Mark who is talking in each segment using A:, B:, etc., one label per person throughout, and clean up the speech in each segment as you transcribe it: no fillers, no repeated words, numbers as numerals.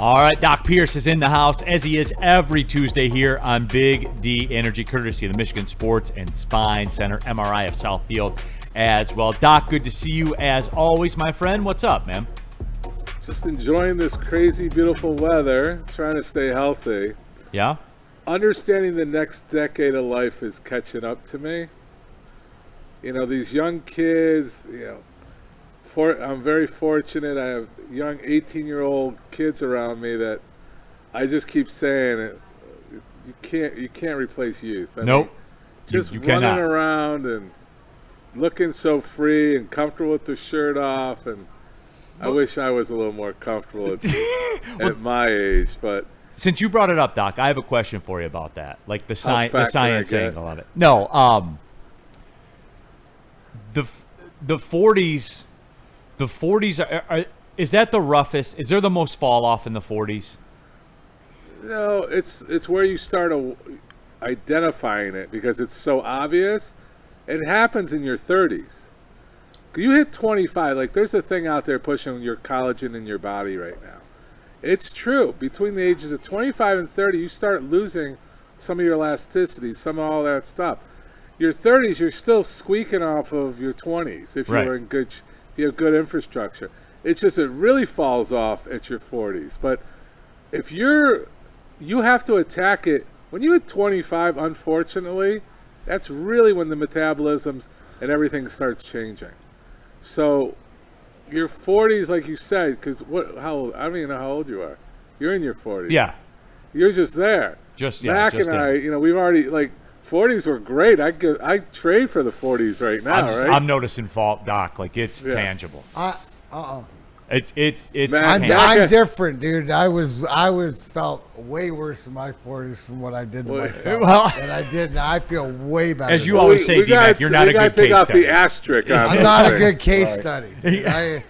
A: All right, Doc Pierce is in the house, as he is every Tuesday here on Big D Energy, courtesy of the Michigan Sports and Spine Center, MRI of Southfield as well. Doc, good to see you as always, my friend. What's up, man?
B: Just enjoying this crazy, beautiful weather, trying to stay healthy.
A: Yeah?
B: Understanding the next decade of life is catching up to me. You know, these young kids, I'm very fortunate. I have young 18-year-old kids around me that I just keep saying it. You can't replace youth.
A: Nope.
B: Just
A: you
B: running
A: cannot.
B: around and looking so free and comfortable with their shirt off, and I wish I was a little more comfortable at my age. But
A: since you brought it up, Doc, I have a question for you about that, like the science angle of it. No, the 40s. The 40s is that the roughest? Is there the most fall off in the 40s?
B: No, it's where you start identifying it because it's so obvious. It happens in your 30s. You hit 25, like there's a thing out there pushing your collagen in your body right now. It's true. Between the ages of 25 and 30, you start losing some of your elasticity, some of all that stuff. Your 30s, you're still squeaking off of your 20s if
A: Right.
B: you're in good, if you have good infrastructure. It's just it really falls off at your 40s. But if you have to attack it when you hit 25. Unfortunately, that's really when the metabolisms and everything starts changing. So your 40s, like you said, because I don't even know how old you are. You're in your 40s.
A: Yeah.
B: You're just there. Mac and I, we've already, 40s were great. I trade for the 40s right now, right?
A: I'm noticing fault, Doc. Like it's tangible. It's
B: Mac,
C: I'm different, dude. I felt way worse in my 40s from what I did to myself. And I did. And I feel way better.
A: As you always say, D-Mac, you're not a good case study.
B: We got to take off the asterisk on
C: I'm
B: those
C: not
B: things.
C: a good case study. Dude.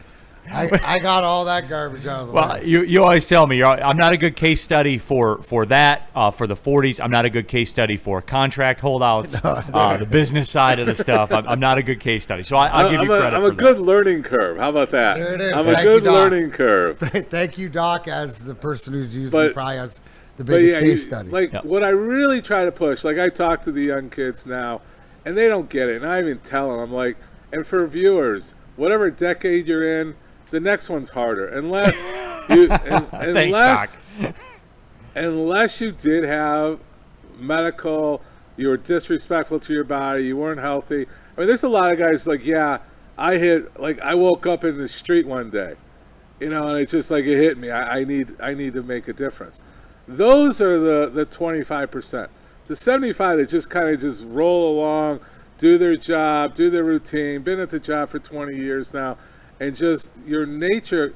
C: I got all that garbage out of the way.
A: Well, you always tell me I'm not a good case study for that, for the 40s. I'm not a good case study for contract holdouts, the business side of the stuff. I'm not a good case study. So I'll give you credit
B: I'm
A: for
B: a good learning curve. How about that?
C: There it is.
B: I'm a good learning curve.
C: Thank you, Doc, as the person who's used me probably as the biggest case study.
B: What I really try to push, I talk to the young kids now, and they don't get it. And I even tell them, I'm like, and for viewers, whatever decade you're in, the next one's harder, unless you did have medical, you were disrespectful to your body, you weren't healthy. I mean, there's a lot of guys I woke up in the street one day, and it's just it hit me. I need to make a difference. Those are the 25%. The 75 that just kind of just roll along, do their job, do their routine, been at the job for 20 years now. And just your nature,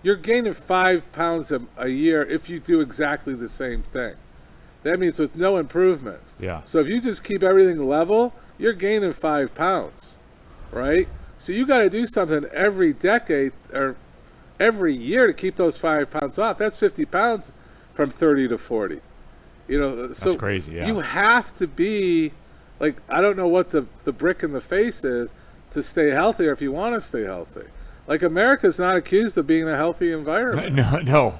B: you're gaining 5 pounds a year if you do exactly the same thing. That means with no improvements.
A: Yeah.
B: So if you just keep everything level, you're gaining 5 pounds, right? So you got to do something every decade or every year to keep those 5 pounds off. That's 50 pounds from 30 to 40. So
A: that's crazy. Yeah.
B: You have to be I don't know what the brick in the face is to stay healthy, or if you want to stay healthy. America's not accused of being a healthy environment.
A: No.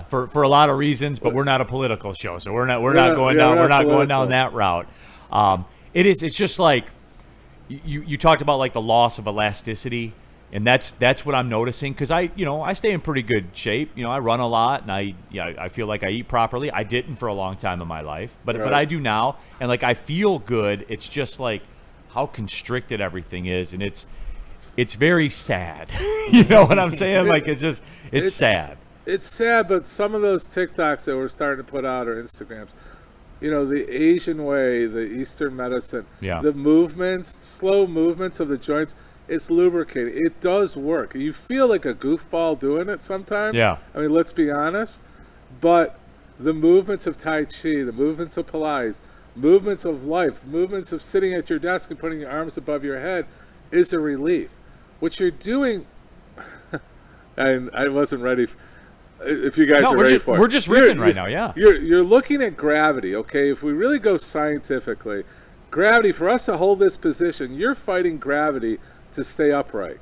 A: For a lot of reasons, but we're not a political show, so we're not going down that route. It's just you talked about the loss of elasticity, and that's what I'm noticing because I stay in pretty good shape. I run a lot, and I feel like I eat properly. I didn't for a long time in my life, but I do now, and I feel good. It's just how constricted everything is, and it's very sad. You know what I'm saying? It's sad.
B: It's sad, but some of those TikToks that we're starting to put out or Instagrams, the Asian way, the Eastern medicine, the movements, slow movements of the joints, it's lubricating. It does work. You feel like a goofball doing it sometimes.
A: Yeah.
B: I mean, let's be honest. But the movements of Tai Chi, the movements of Pilates, movements of life, movements of sitting at your desk and putting your arms above your head is a relief. What you're doing, and I wasn't ready. If you guys are ready for it.
A: We're just riffing right now, yeah.
B: You're looking at gravity, okay? If we really go scientifically, gravity, for us to hold this position, you're fighting gravity to stay upright.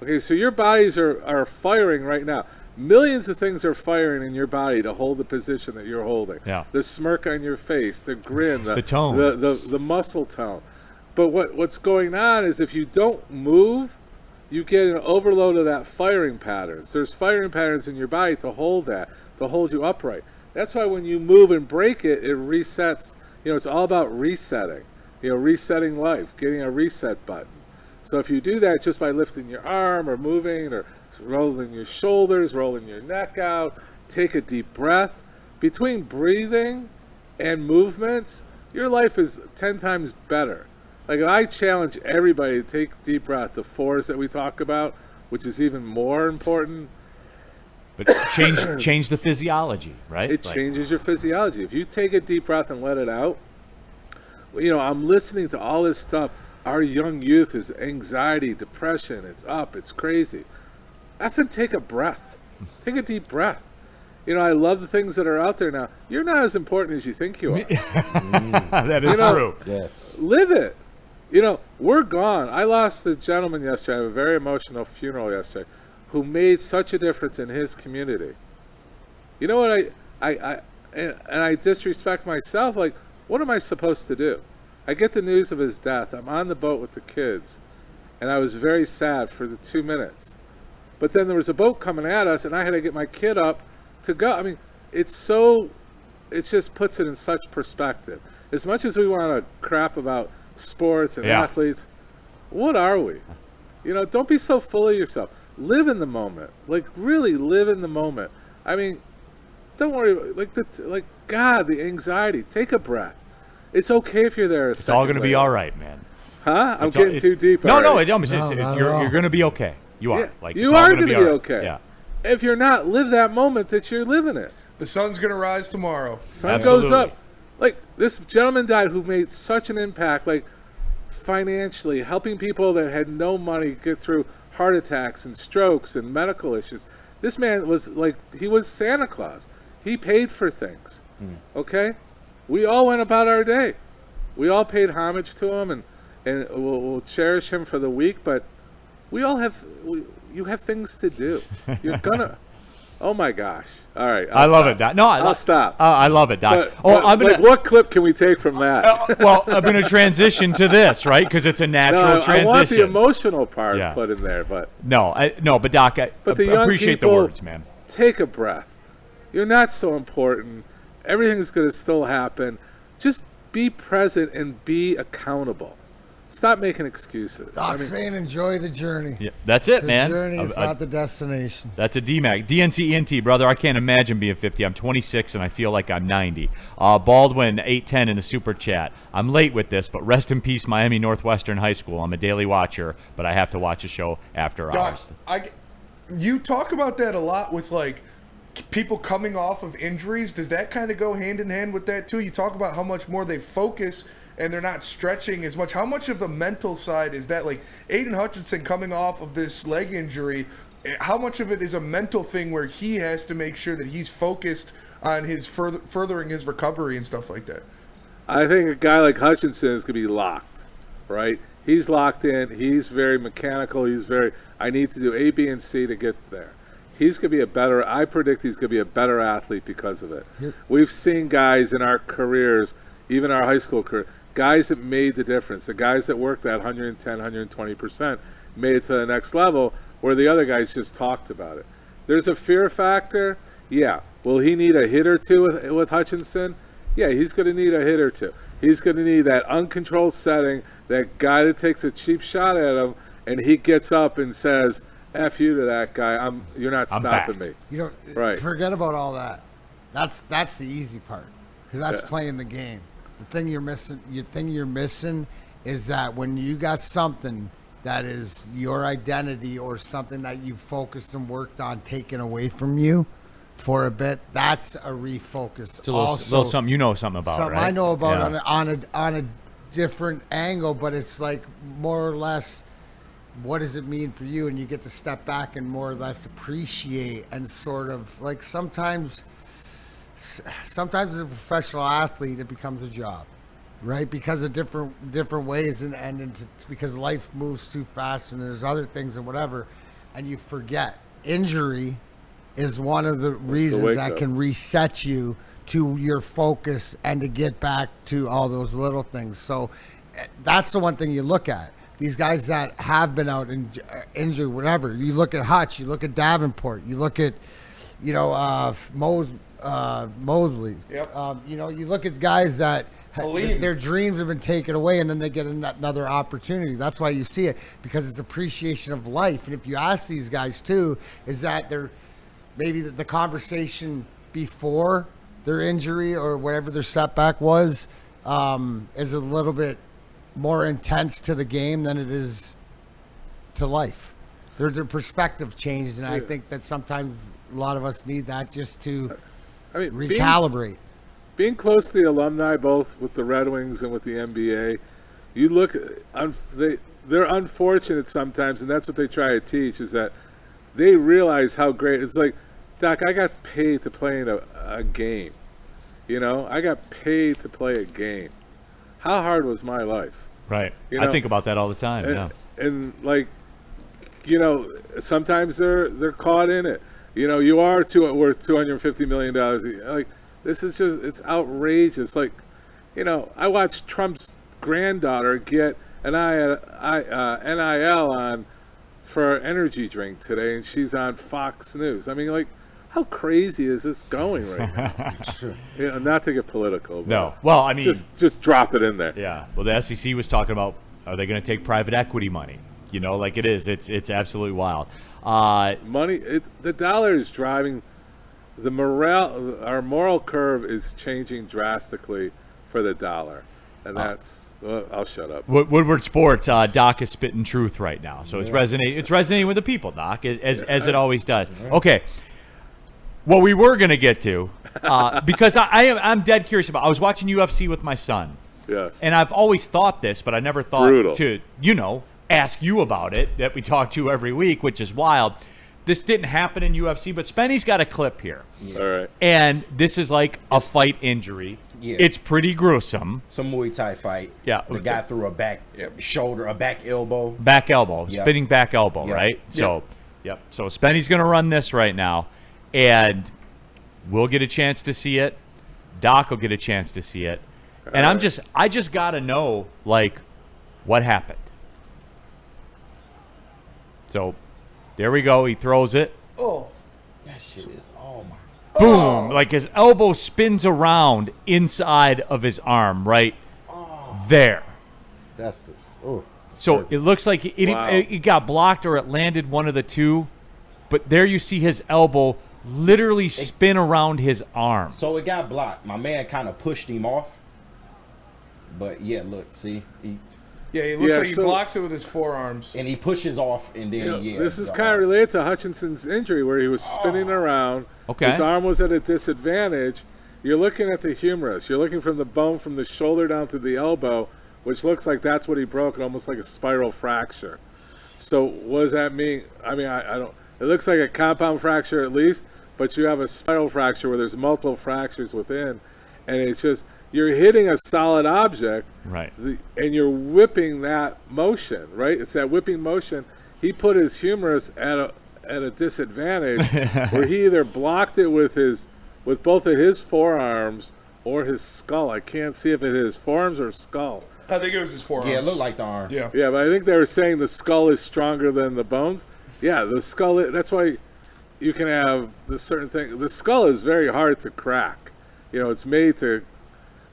B: Okay, so your bodies are firing right now. millions of things are firing in your body to hold the position that you're holding.
A: Yeah.
B: The smirk on your face, the grin,
A: the tone,
B: the muscle tone. But what's going on is if you don't move, you get an overload of that firing patterns. There's firing patterns in your body to hold you upright. That's why when you move and break it, it resets. It's all about resetting. Resetting life, getting a reset button. So if you do that just by lifting your arm or moving or rolling your shoulders, rolling your neck out, take a deep breath. Between breathing and movements, your life is 10 times better. Like, I challenge everybody to take a deep breath, the 4s that we talk about, which is even more important.
A: But change the physiology, right?
B: It changes your physiology. If you take a deep breath and let it out, I'm listening to all this stuff. Our young youth is anxiety, depression, it's up, it's crazy. Effing take a breath. Take a deep breath. I love the things that are out there now. You're not as important as you think you are.
A: That is true.
D: Yes.
B: Live it. We're gone. I lost a gentleman yesterday. I had a very emotional funeral yesterday who made such a difference in his community. You know what I disrespect myself. Like, what am I supposed to do? I get the news of his death. I'm on the boat with the kids, and I was very sad for the 2 minutes. But then there was a boat coming at us, and I had to get my kid up to go. I mean, it just puts it in such perspective. As much as we want to crap about sports and athletes, what are we? Don't be so full of yourself. Live in the moment. Like, really live in the moment. I mean, don't worry. The anxiety. Take a breath. It's okay if you're there.
A: It's all going to be all right, man.
B: Huh? I'm getting too deep.
A: No, you're going to be You are.
B: Yeah,
A: Like,
B: you are going to be
A: okay.
B: Yeah. If you're not, live that moment that you're living it.
E: The sun's going to rise tomorrow.
B: Sun goes up. Like, this gentleman died who made such an impact, like, financially, helping people that had no money get through heart attacks and strokes and medical issues. This man was like, he was Santa Claus. He paid for things. Okay? We all went about our day. We all paid homage to him, and we'll cherish him for the week, but we all have, you have things to do. You're gonna, oh my gosh. All right.
A: I love it, Doc. No,
B: I'll stop.
A: I love it, Doc.
B: But what clip can we take from that?
A: Well, I'm going to transition to this, right? Because it's a natural transition.
B: I want the emotional part put in there, but.
A: But Doc, I appreciate the words, man.
B: Take a breath. You're not so important. Everything's going to still happen. Just be present and be accountable. Stop making excuses.
C: Doc's saying enjoy the journey.
A: Yeah, that's it, man.
C: The journey is not the destination.
A: That's a DMAC. DNCENT, brother. I can't imagine being 50. I'm 26 and I feel like I'm 90. Baldwin, 810 in the super chat. I'm late with this, but rest in peace, Miami Northwestern High School. I'm a daily watcher, but I have to watch a show after hours.
E: You talk about that a lot with, like, people coming off of injuries. Does that kind of go hand in hand with that too? You talk about how much more they focus and they're not stretching as much. How much of the mental side is that? Like, Aidan Hutchinson coming off of this leg injury, how much of it is a mental thing where he has to make sure that he's focused on his furthering his recovery and stuff like that?
B: I think a guy like Hutchinson is going to be locked, right? He's locked in. He's very mechanical. I need to do A, B, and C to get there. He's going to be I predict he's going to be a better athlete because of it. Yep. We've seen guys in our careers, even our high school career, guys that made the difference. The guys that worked at 110, 120% made it to the next level where the other guys just talked about it. There's a fear factor. Yeah. Will he need a hit or two with Hutchinson? Yeah, he's going to need a hit or two. He's going to need that uncontrolled setting, that guy that takes a cheap shot at him, and he gets up and says, F you to that guy. You're not stopping me. Right.
C: Forget about all that. That's the easy part, because that's playing the game. The thing you're missing is that when you got something that is your identity or something that you focused and worked on taken away from you for a bit, that's a refocus.
A: It's a little something you know something about,
C: something
A: right?
C: I know about on a different angle, but it's like more or less, what does it mean for you? And you get to step back and more or less appreciate and sort of like sometimes as a professional athlete, it becomes a job, right? Because of different ways and because life moves too fast and there's other things and whatever, and you forget. Injury is one of the reasons that can reset you to your focus and to get back to all those little things. So that's the one thing you look at. These guys that have been out and injured, whatever. You look at Hutch, you look at Davenport, you look at, Mosley.
E: Yep.
C: You look at guys that their dreams have been taken away, and then they get another opportunity. That's why you see it, because it's appreciation of life. And if you ask these guys too, is that they're maybe the conversation before their injury or whatever their setback was is a little bit more intense to the game than it is to life. Their perspective changes, and I think that sometimes a lot of us need that just to recalibrate.
B: Being close to the alumni, both with the Red Wings and with the NBA, you look, they're unfortunate sometimes, and that's what they try to teach, is that they realize how great. It's like, Doc, I got paid to play in a game. I got paid to play a game. How hard was my life?
A: Right. I think about that all the time.
B: And sometimes they're caught in it. You are worth $250 million. Like, this is it's outrageous. Like, I watched Trump's granddaughter get an NIL on for an energy drink today, and she's on Fox News. I mean, like, how crazy is this going right now? Not to get political. But
A: no. Well, I mean,
B: just drop it in there.
A: Yeah. Well, the SEC was talking about, are they going to take private equity money? Like it is. It's absolutely wild.
B: Money. The dollar is driving the morale. Our moral curve is changing drastically for the dollar, and that's. Well, I'll shut up.
A: Woodward Sports, Doc is spitting truth right now, so it's resonating. It's resonating with the people, Doc, as it always does. Okay. What we were going to get to, because I'm dead curious about. I was watching UFC with my son.
B: Yes.
A: And I've always thought this, but I never thought
B: Brutal.
A: to ask you about it, that we talk to every week, which is wild. This didn't happen in UFC, but Spenny's got a clip here.
B: Yeah. All right.
A: And this is like a fight injury.
D: Yeah.
A: It's pretty gruesome.
D: Some Muay Thai fight.
A: Yeah.
D: The guy threw a back shoulder, a back elbow.
A: Back elbow.
D: Yep.
A: Spinning back elbow,
D: Yep.
A: right? So, So Spenny's going to run this right now. And we'll get a chance to see it. Doc will get a chance to see it. And I just got to know, like, what happened. So, there we go. He throws it.
D: Oh, that shit is, oh my.
A: Boom. Like his elbow spins around inside of his arm right there.
D: That's this. Oh.
A: So it looks like it got blocked or it landed, one of the two. But there you see his elbow literally spin around his arm.
D: So it got blocked. My man kind of pushed him off. But yeah, look, see.
E: It looks like he blocks it with his forearms.
D: And he pushes off, and then,
B: this is kind of related to Hutchinson's injury, where he was spinning around.
A: Okay.
B: His arm was at a disadvantage. You're looking at the humerus. You're looking from the bone from the shoulder down to the elbow, which looks like that's what he broke, almost like a spiral fracture. So what does that mean? I mean, I don't. It looks like a compound fracture at least, but you have a spiral fracture where there's multiple fractures within, and it's just you're hitting a solid object,
A: right?
B: And you're whipping that motion, right? It's that whipping motion. He put his humerus at a disadvantage, where he either blocked it with both of his forearms or his skull. I can't see if it is forearms or skull.
E: I think it was his forearms.
D: Yeah, it looked like the arm.
E: Yeah,
B: but I think they were saying the skull is stronger than the bones. Yeah, the skull. That's why you can have this certain thing. The skull is very hard to crack. It's made to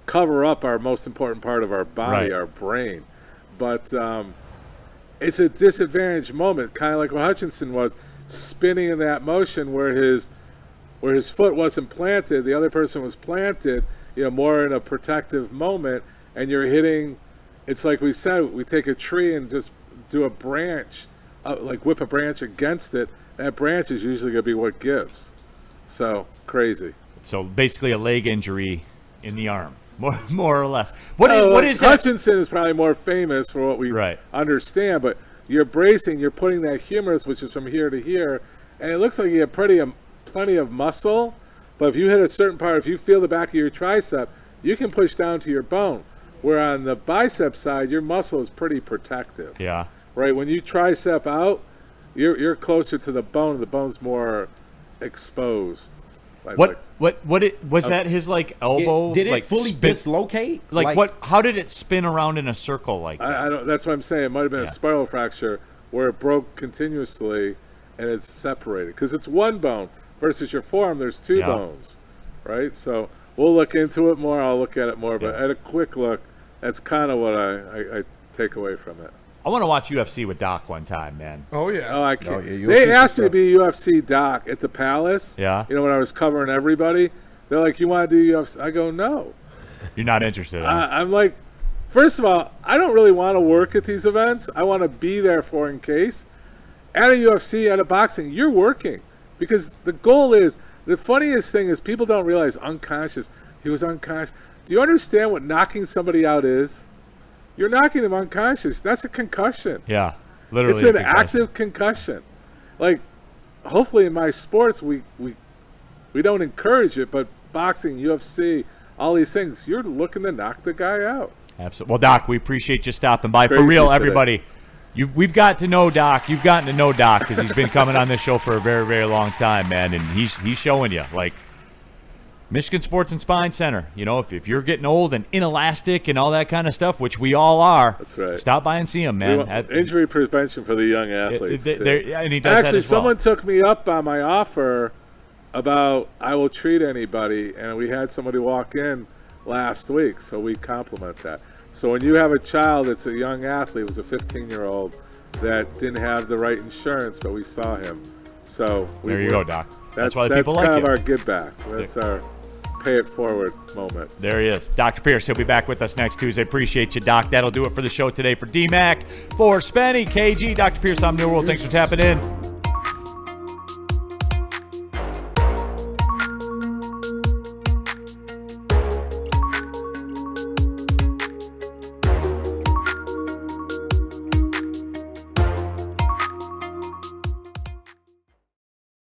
B: cover up our most important part of our body, our brain. But it's a disadvantaged moment, kind of like what Hutchinson was, spinning in that motion where his foot wasn't planted, the other person was planted, more in a protective moment, and you're hitting. It's like we said, we take a tree and just do a branch, like whip a branch against it. That branch is usually going to be what gives. So crazy.
A: So basically a leg injury in the arm. More or less. What is that?
B: Hutchinson is probably more famous for what we understand, but you're bracing, you're putting that humerus, which is from here to here, and it looks like you have plenty of muscle, but if you hit a certain part, if you feel the back of your tricep, you can push down to your bone, where on the bicep side, your muscle is pretty protective.
A: Yeah.
B: Right? When you tricep out, you're closer to the bone, and the bone's more exposed.
A: Was that his like elbow?
D: Did it
A: like,
D: fully dislocate?
A: Like what? How did it spin around in a circle like that?
B: I don't. That's what I'm saying. It might have been a
A: Yeah.
B: spiral fracture where it broke continuously and it's separated because it's one bone versus your forearm. There's two
A: Yeah.
B: bones, right? So we'll look into it more. I'll look at it more. But
A: Yeah.
B: at a quick look, that's kind of what I take away from it.
A: I want to watch UFC with Doc one time, man.
E: Oh yeah.
B: Oh, I can't.
D: yeah,
B: They
D: UFC
B: asked me to
D: stuff.
B: be a UFC doc at the Palace.
A: Yeah.
B: You know, when I was covering everybody, they're like, "You want to do UFC?" I go, "No."
A: You're not interested. Huh?
B: I'm like, first of all, I don't really want to work at these events. I want to be there for in case. At a UFC, at a boxing, you're working because the goal is. The funniest thing is people don't realize unconscious. He was unconscious. Do you understand what knocking somebody out is? You're knocking them unconscious. That's a concussion.
A: Yeah, literally.
B: It's
A: a
B: an
A: concussion.
B: active concussion. Like, hopefully in my sports we don't encourage it, but boxing, UFC, all these things, you're looking to knock the guy out.
A: Absolutely. Well, Doc, we appreciate you stopping by. For
B: Crazy
A: real,
B: today.
A: everybody. We've got to know Doc. You've gotten to know Doc because he's been coming on this show for a very, very long time, man. And he's showing you, like, Michigan Sports and Spine Center. You know, if you're getting old and inelastic and all that kind of stuff, which we all are,
B: That's right.
A: stop by and see him,
B: We
A: man.
B: want injury prevention for the young athletes. too.
A: And he does that
B: Actually,
A: as well.
B: someone took me up on my offer about I will treat anybody, and we had somebody walk in last week, so we compliment that. So when you have a child that's a young athlete, was a 15-year-old that didn't have the right insurance, but we saw him. So
A: There you go, Doc. That's why the
B: that's
A: people like
B: kind of
A: you.
B: our give back. That's our pay it forward moment.
A: There he is. Dr. Pierce, he'll be back with us next Tuesday. Appreciate you, Doc. That'll do it for the show today. For D-Mac, for Spenny, KG, Dr. Pierce, I'm New World. Thanks for tapping in.